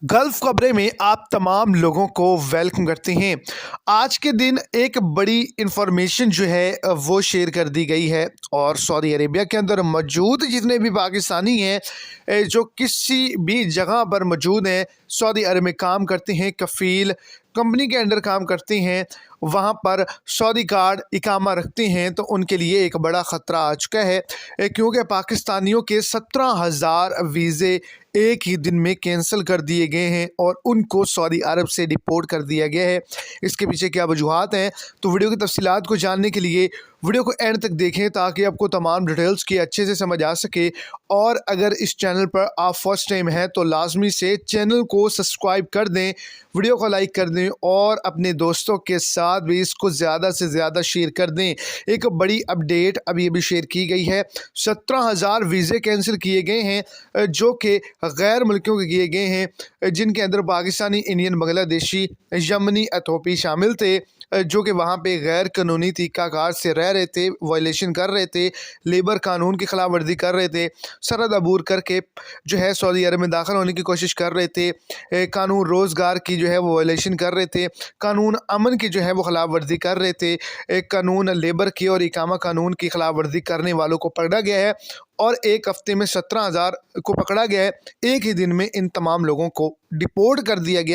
Gulf खबरें में आप तमाम लोगों को वेलकम करते हैं। आज के दिन एक बड़ी इंफॉर्मेशन जो है वो शेयर कर दी गई है और सऊदी अरेबिया के अंदर मौजूद जितने भी पाकिस्तानी हैं जो किसी भी जगह पर मौजूद हैं, सऊदी अरब में काम करते हैं, कफ़ील कंपनी के अंडर काम करते हैं, वहाँ पर सऊदी कार्ड इकामा रखते हैं, तो उनके लिए एक बड़ा ख़तरा आ चुका है क्योंकि पाकिस्तानियों के 17,000 वीज़े एक ही दिन में कैंसिल कर दिए गए हैं और उनको सऊदी अरब से डिपोर्ट कर दिया गया है। इसके पीछे क्या वजूहात हैं, तो वीडियो की तफसीलात को जानने के लिए वीडियो को एंड तक देखें ताकि आपको तमाम डिटेल्स की अच्छे से समझ आ सके। और अगर इस चैनल पर आप फर्स्ट टाइम हैं तो लाजमी से चैनल को सब्सक्राइब कर दें, वीडियो को लाइक कर दें और अपने दोस्तों के साथ भी इसको ज़्यादा से ज़्यादा शेयर कर दें। एक बड़ी अपडेट अभी अभी शेयर की गई है। 17,000 वीज़े कैंसिल किए गए हैं जो कि गैर मुल्कियों के किए गए हैं, जिनके अंदर पाकिस्तानी, इंडियन, बांग्लादेशी, यमनी, इथोपी शामिल थे, जो कि वहाँ पे गैर कानूनी तरीक़ाकार से रह रहे थे, वायलेशन कर रहे थे, लेबर कानून की खिलाफ वर्जी कर रहे थे, सरहद अबूर करके जो है सऊदी अरब में दाखिल होने की कोशिश कर रहे थे, कानून रोज़गार की जो है वो वायलेशन कर रहे थे, कानून अमन की जो है वो खिलाफ वर्जी कर रहे थे, कानून लेबर की और इकामा कानून की खिलाफ वर्जी करने वालों को पकड़ा गया है और एक हफ्ते में 17,000 को पकड़ा गया है। एक ही दिन में इन तमाम लोगों को डिपोर्ट कर दिया गया।